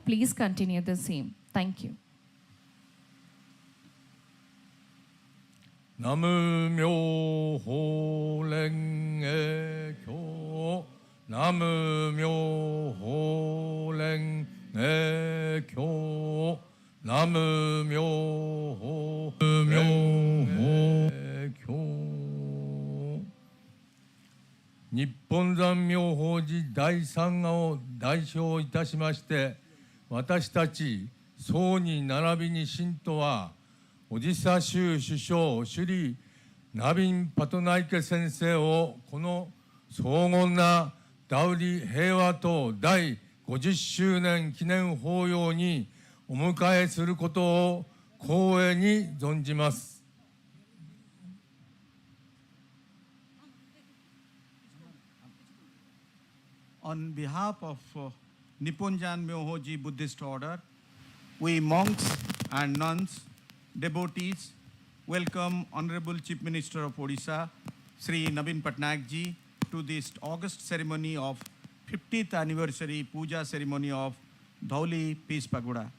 please continue the same. Thank you. 南無妙法蓮華経南無妙法蓮華経南無妙法蓮華経日本山妙法寺第三河を代表いたしまして、私たち僧に並びに信徒はオディサ州首相シュリ・ナビン・パトナイケ先生をこの荘厳なダウリ平和党第50周年記念法要にお迎えすることを光栄に存じます。On behalf of Nipponjan Myohoji Buddhist Order, we monks and nuns, devotees, welcome Honorable Chief Minister of Odisha, Sri Naveen Patnaik ji, to this August ceremony of 50th anniversary puja ceremony of DHAULI Peace Pagoda.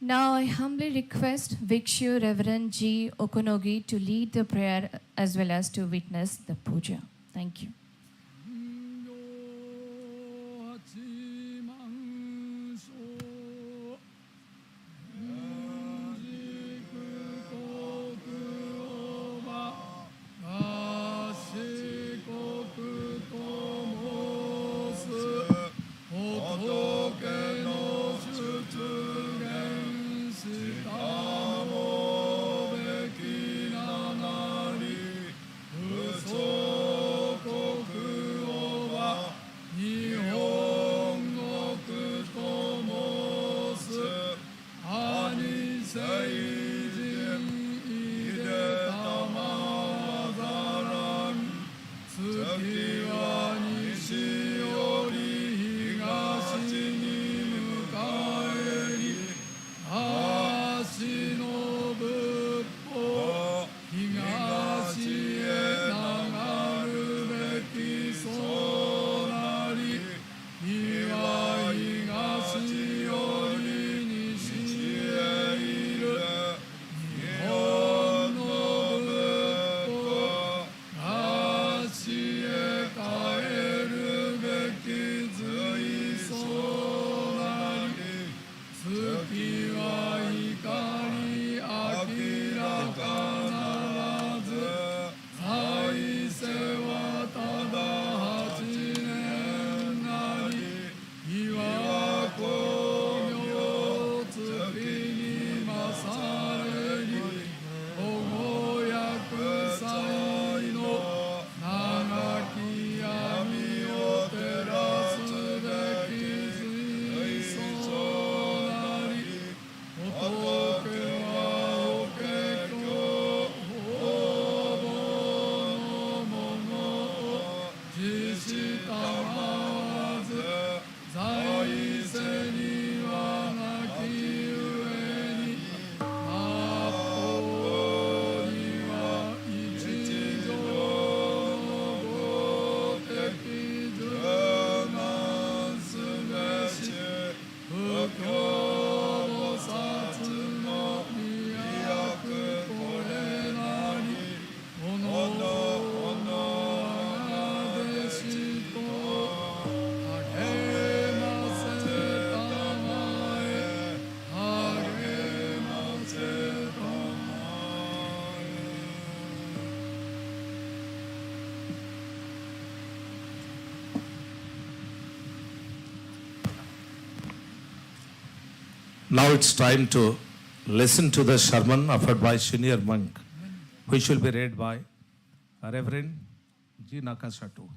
Now I humbly request Vikshu Reverend G. Okonogi to lead the prayer as well as to witness the puja. Thank you. Now it's time to listen to the sermon offered by senior monk, which will be read by Reverend G. Nakasatu.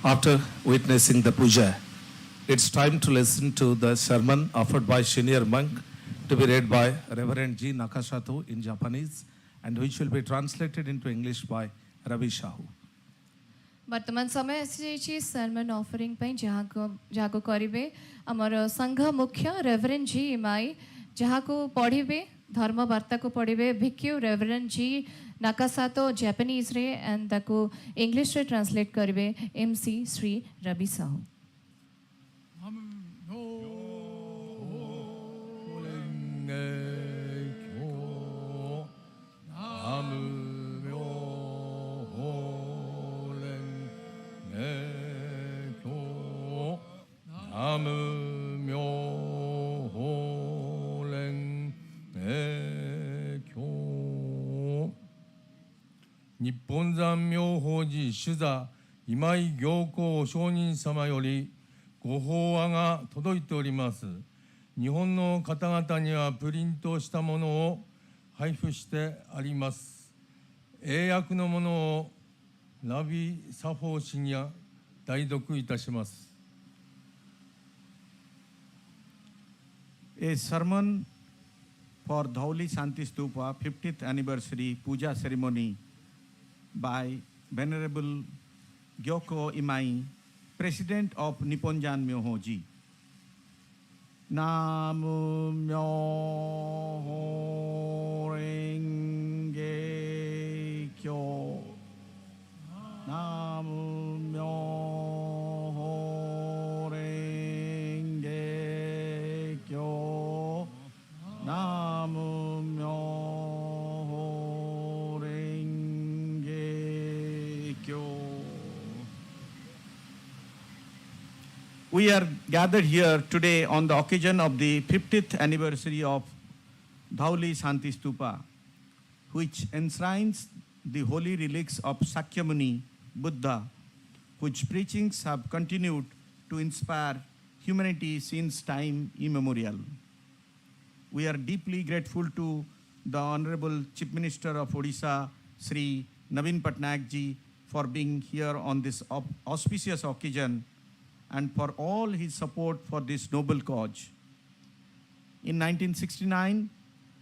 after witnessing the puja, it's time to listen to the sermon offered by senior monk to be read by Reverend G. Nakashato in Japanese and which will be translated into English by Ravi Shahu. ବର୍ତ୍ତମାନ ସମୟ ଆସିଯାଇଛି ସର୍ମନ୍ offering ପାଇଁ ଯାହାକୁ କରିବେ ଆମର ସଂଘ ମୁଖ୍ୟ Reverend G ଇମାଇ, ଯାହାକୁ ପଢ଼ିବେ ଧର୍ମବାର୍ତ୍ତାକୁ ପଢ଼ିବେ ଭିକ୍ୟୁ ରେଭରେଣ୍ଡ ଜି ନାକାସାତୋ ଜାପାନିଜରେ ଆଣ୍ଡ ତାକୁ ଇଂଲିଶରେ ଟ୍ରାନ୍ସଲେଟ୍ କରିବେ MC Shri Ravi ସାହୁ।日本山明法寺主座今井行幸上人様よりご法話が届いております。日本の方々にはプリントしたものを配布してあります。英訳のものをラビ・サフォー氏に代読いたします。A sermon for DHAULI Shanti Stupa 50th anniversary puja ceremony by Venerable Gyoko Imai, President of Nipponjan Myoho Ji. Namu Myoho Renge Kyo. Namu Myoho Renge Kyo. Namu Myoho Renge Kyo. We are gathered here today on the occasion of the 50th anniversary of DHAULI Shanti Stupa, which enshrines the holy relics of Sakyamuni Buddha, whose preachings have continued to inspire humanity since time immemorial. We are deeply grateful to the Honorable Chief Minister of Odisha, Sri Naveen Patnaik ji, for being here on this auspicious occasion and for all his support for this noble cause. In 1969,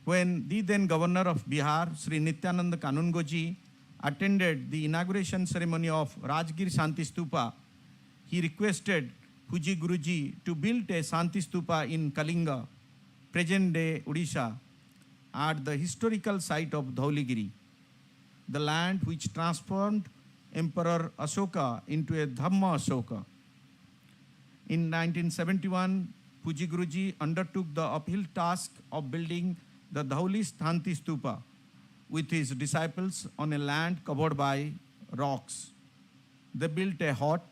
when the then Governor of Bihar, Sri Nityananda Kanungoji, attended the inauguration ceremony of Rajgir Shanti Stupa, he requested Puji Guruji to build a Shanti Stupa in Kalinga, present-day Odisha, at the historical site of Dhauligiri, the land which transformed Emperor Ashoka into a Dhamma Ashoka. In 1971, Puji Guruji undertook the uphill task of building the Dhauli Shanti Stupa with his disciples on a land covered by rocks. They built a hut,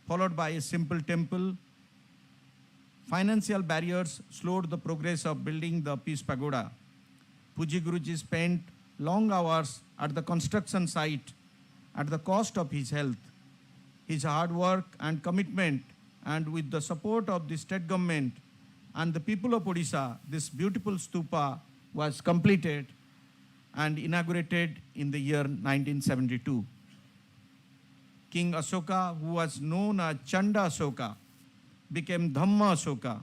followed by a simple temple. Financial barriers slowed the progress of building the Peace Pagoda. Puji Guruji spent long hours at the construction site at the cost of his health. His hard work and commitment, and with the support of the state government and the people of Odisha, this beautiful stupa was completed and inaugurated in the year 1972. King Ashoka, who was known as Chanda Ashoka, became Dhamma Ashoka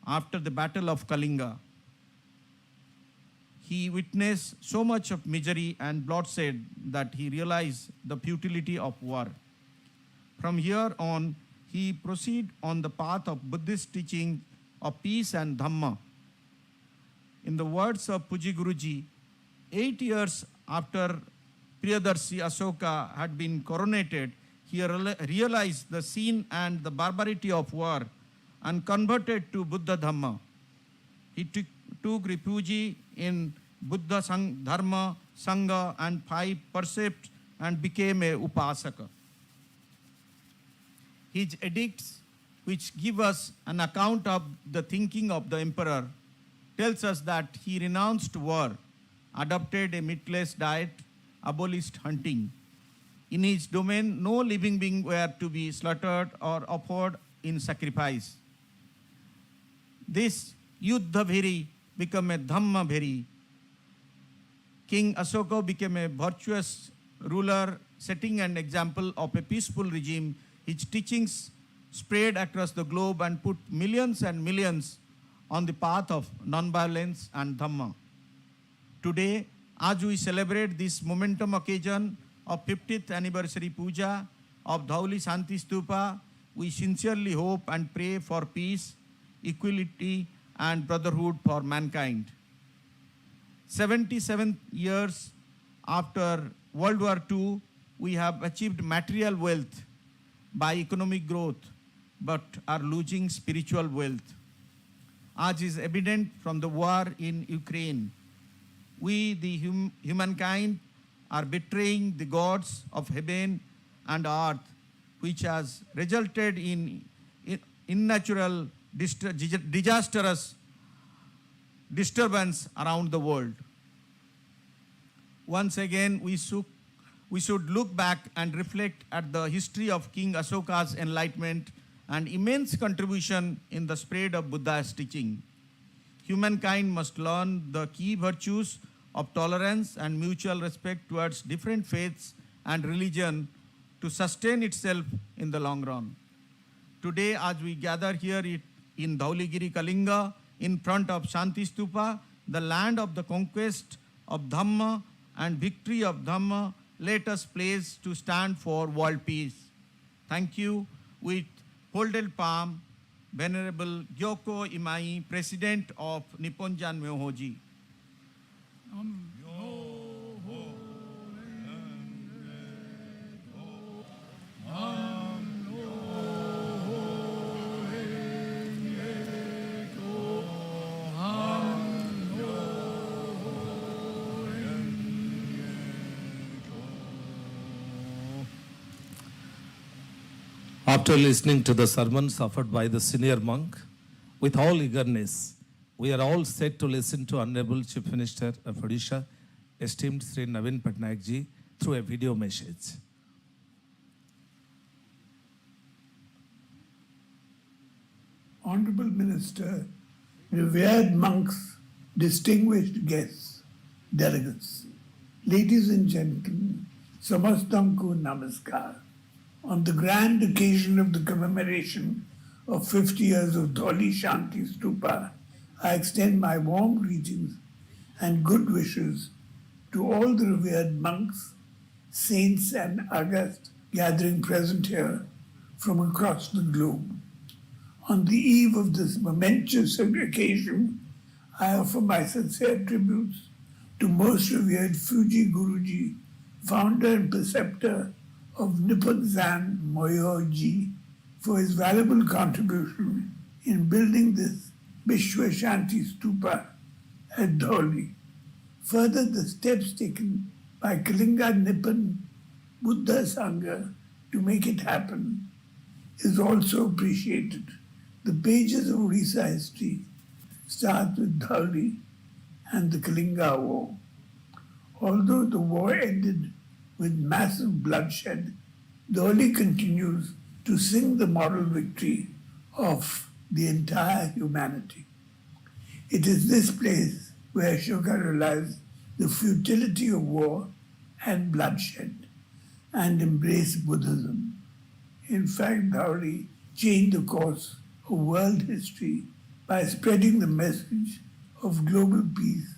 after the Battle of Kalinga. He witnessed so much of misery and bloodshed that he realized the futility of war. From here on, he proceeded on the path of Buddhist teaching of peace and Dhamma. In the words of Puji Guruji, 8 years after Priyadarshi Ashoka had been coronated, he realized the sin and the barbarity of war and converted to Buddha Dhamma. He took refuge in Buddha Dharma, Sangha and 5 precepts and became a Upasaka. His edicts, which give us an account of the thinking of the emperor, tells us that he renounced war, adopted a meatless diet, abolished hunting. In his domain, no living being were to be slaughtered or offered in sacrifice. This Yuddha Bheri became a Dhamma Bheri. King Ashoka became a virtuous ruler, setting an example of a peaceful regime His teachings spread across the globe and put millions and millions on the path of non-violence and Dhamma. Today, as we celebrate this momentum occasion of 50th anniversary puja of Dhauli Shanti Stupa, we sincerely hope and pray for peace, equality and brotherhood for mankind. 77 years after World War II, we have achieved material wealth by economic growth, but are losing spiritual wealth. As is evident from the war in Ukraine, we, the humankind, are betraying the gods of heaven and earth, which has resulted in unnatural, disastrous disturbance around the world. Once again, we should look back and reflect at the history of King Ashoka's enlightenment and immense contribution in the spread of Buddha's teaching. Humankind must learn the key virtues of tolerance and mutual respect towards different faiths and religion to sustain itself in the long run. Today, as we gather here in Dhauligiri, Kalinga, in front of Shanti Stupa, the land of the conquest of Dhamma and victory of Dhamma, let us pledge to stand for world peace. Thank you. With folded palm, Venerable Gyoko Imai, President of Nipponjan Myohoji. After listening to the sermons offered by the senior monk, with all eagerness, we are all set to listen to Honorable Chief Minister of Odisha, esteemed Sri Naveen Patnaik ji, through a video message. Honorable Minister, revered monks, distinguished guests, delegates, ladies and gentlemen, Samastanku Namaskar. On the grand occasion of the commemoration of 50 years of Dhauli Shanti Stupa, I extend my warm greetings and good wishes to all the revered monks, saints and august gathering present here from across the globe. On the eve of this momentous occasion, I offer my sincere tributes to most revered Fuji Guruji, founder and preceptor of Nippon Zan Moyoji, for his valuable contribution in building this Vishwa Shanti Stupa at Dhauli. Further, the steps taken by Kalinga Nippon Buddha Sangha to make it happen is also appreciated. The pages of Odisha history start with Dhauli and the Kalinga War. Although the war ended with massive bloodshed, Dhauli continues to sing the moral victory of the entire humanity. It is this place where Ashoka realized the futility of war and bloodshed and embraced Buddhism. In fact, Dhauli changed the course of world history by spreading the message of global peace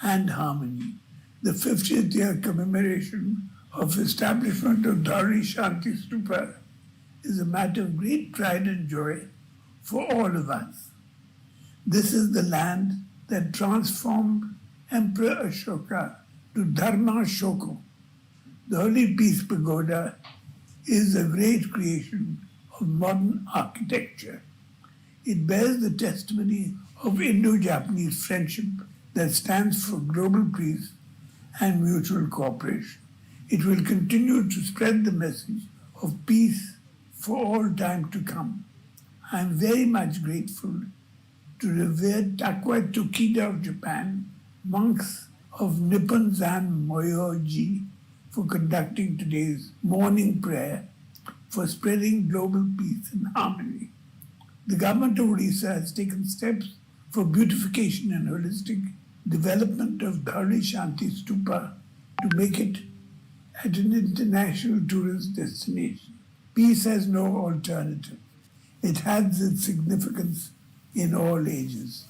and harmony. The 50th year commemoration of establishment of Dhauli Shanti Stupa is a matter of great pride and joy for all of us. This is the land that transformed Emperor Ashoka to Dharma Shoko. The Holy Peace Pagoda is a great creation of modern architecture. It bears the testimony of Indo-Japanese friendship that stands for global peace and mutual cooperation. It will continue to spread the message of peace for all time to come. I am very much grateful to revered Takwa Tokida of Japan, monks of Nippon Zan Moyoji, for conducting today's morning prayer for spreading global peace and harmony. The government of Odisha has taken steps for beautification and holistic development of Dhauli Shanti Stupa to make it an international tourist destination. Peace has no alternative. It has its significance in all ages.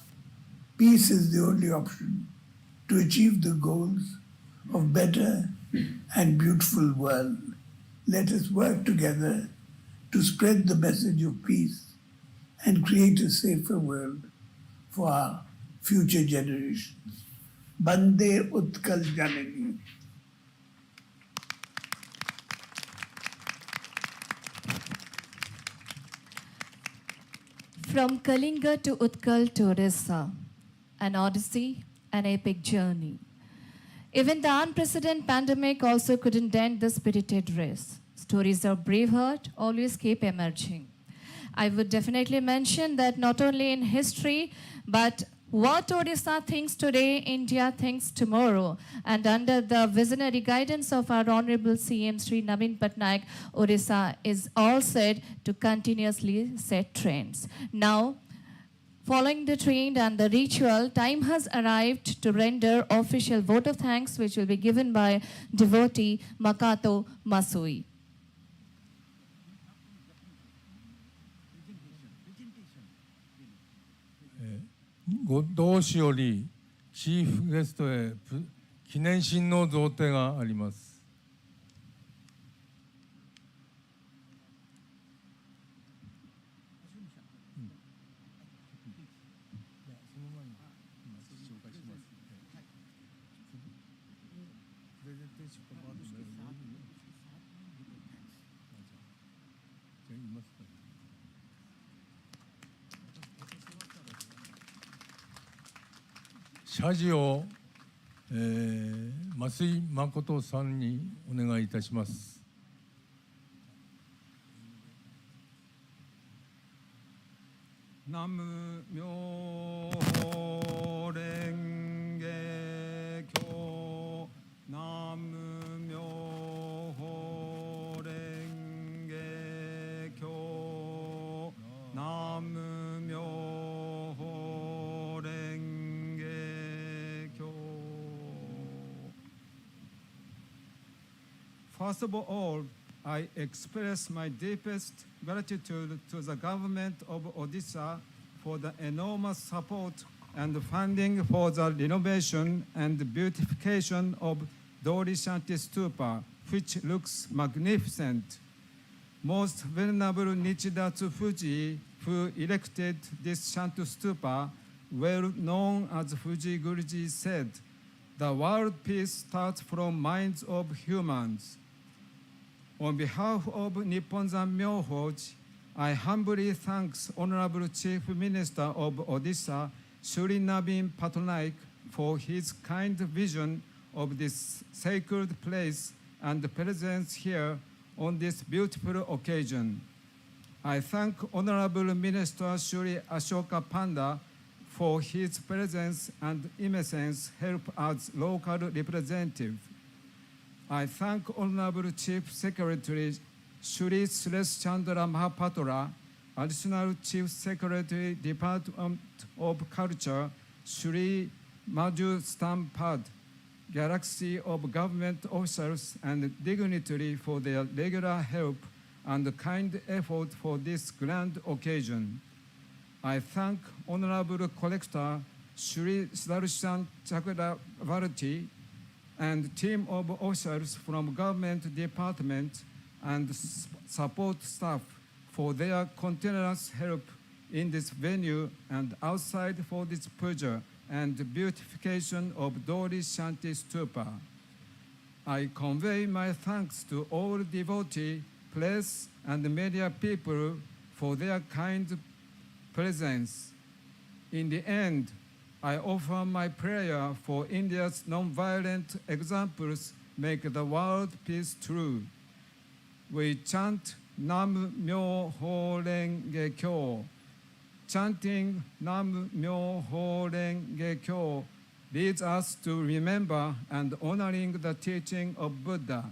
Peace is the only option to achieve the goals of better and beautiful world. Let us work together to spread the message of peace and create a safer world for our future generations. Bande Utkal Janani. From Kalinga to Utkal to Odisha, an odyssey, an epic journey. Even the unprecedented pandemic also couldn't dent the spirited race. Stories of braveheart always keep emerging. I would definitely mention that not only in history, but what Odisha thinks today, India thinks tomorrow. And under the visionary guidance of our Honorable CM Sri Naveen Patnaik, Odisha is all set to continuously set trends. Now, following the trend and the ritual, time has arrived to render official vote of thanks, which will be given by devotee Makato Masui. ご同志よりチーフゲストへ記念親王贈呈があります。謝辞を、増井誠さんにお願いいたします。南無妙法蓮華経南無妙法蓮華経南無妙法蓮華経 First of all, I express my deepest gratitude to the government of Odisha for the enormous support and funding for the renovation and beautification of Dhauli Shanti Stupa, which looks magnificent. Most Venerable Nichidatsu Fuji, who erected this Shanti Stupa, well known as Fuji Guruji, said, "The world peace starts from minds of humans." On behalf of Nipponzan Myohoji, I humbly thank Honorable Chief Minister of Odisha, Shri Naveen Patnaik, for his kind vision of this sacred place and presence here on this beautiful occasion. I thank Honorable Minister Shri Ashoka Panda for his presence and immense help as local representative. I thank Honorable Chief Secretary Shri Suresh Chandra Mahapatra, Additional Chief Secretary Department of Culture Shri Maju Stampad, galaxy of government officials and dignitary for their regular help and kind effort for this grand occasion. I thank Honorable Collector Shri Sudarshan Chakravarti and team of officers from government department and support staff for their continuous help in this venue and outside for this puja and beautification of Dhauli Shanti Stupa. I convey my thanks to all devotees, press, and media people for their kind presence. In the end, I offer my prayer for India's non-violent examples make the world peace true. We chant Nam Myo Ho Renge Kyo. Chanting Nam Myo Ho Renge Kyo leads us to remember and honoring the teaching of Buddha.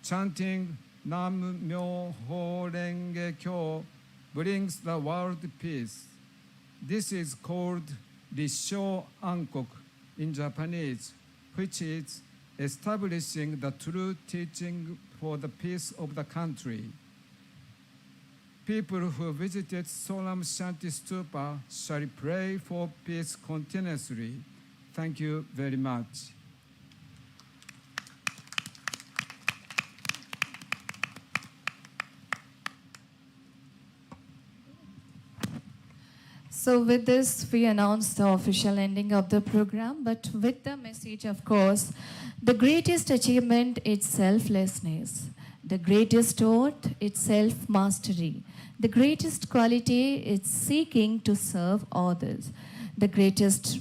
Chanting Nam Myo Ho Renge Kyo brings the world peace. This is called Rissho Ankok in Japanese, which is establishing the true teaching for the peace of the country. people who visited Solam Shanti Stupa shall pray for peace continuously. Thank you very much. So with this, we announce the official ending of the program, but with the message, of course, the greatest achievement is selflessness. The greatest art is self-mastery. The greatest quality is seeking to serve others. The greatest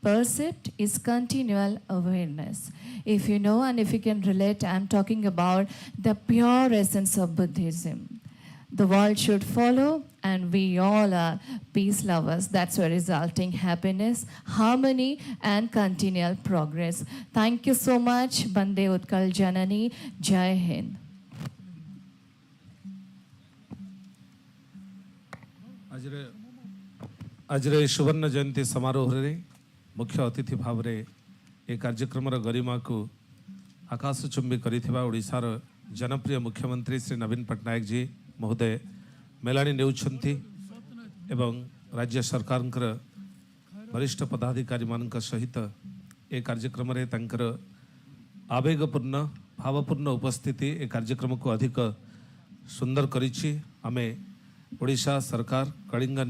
percept is continual awareness. If you know and if you can relate, I'm talking about the pure essence of Buddhism. The world should follow, and we all are peace lovers. That's where resulting happiness, harmony, and continual progress. Thank you so much. Bande Utkal Janani. Jai Hind. ଆଜିର ଏହି ସୁବର୍ଣ୍ଣ ଜୟନ୍ତୀ ସମାରୋହରେ ମୁଖ୍ୟ ଅତିଥି ଭାବରେ ଏ କାର୍ଯ୍ୟକ୍ରମର गरिମାକୁ ଆକାଶଚୁମ୍ବୀ କରିଥିବା ଓଡ଼ିଶାର ଜନପ୍ରିୟ ମୁଖ୍ୟମନ୍ତ୍ରୀ ଶ୍ରୀ ନବୀନ ପଟ୍ଟନାୟକ ଜୀ ମହୋଦୟ ମେଲାଣି ନେଉଛନ୍ତି ଏବଂ ରାଜ୍ୟ ସରକାରଙ୍କର ବରିଷ୍ଠ ପଦାଧିକାରୀମାନଙ୍କ ସହିତ ଏ କାର୍ଯ୍ୟକ୍ରମରେ ତାଙ୍କର ଆବେଗପୂର୍ଣ୍ଣ ଭାବପୂର୍ଣ୍ଣ ଉପସ୍ଥିତି ଏ କାର୍ଯ୍ୟକ୍ରମକୁ ଅଧିକ ସୁନ୍ଦର କରିଛି। ଆମେ ଓଡ଼ିଶା ସରକାର କଳିଙ୍ଗ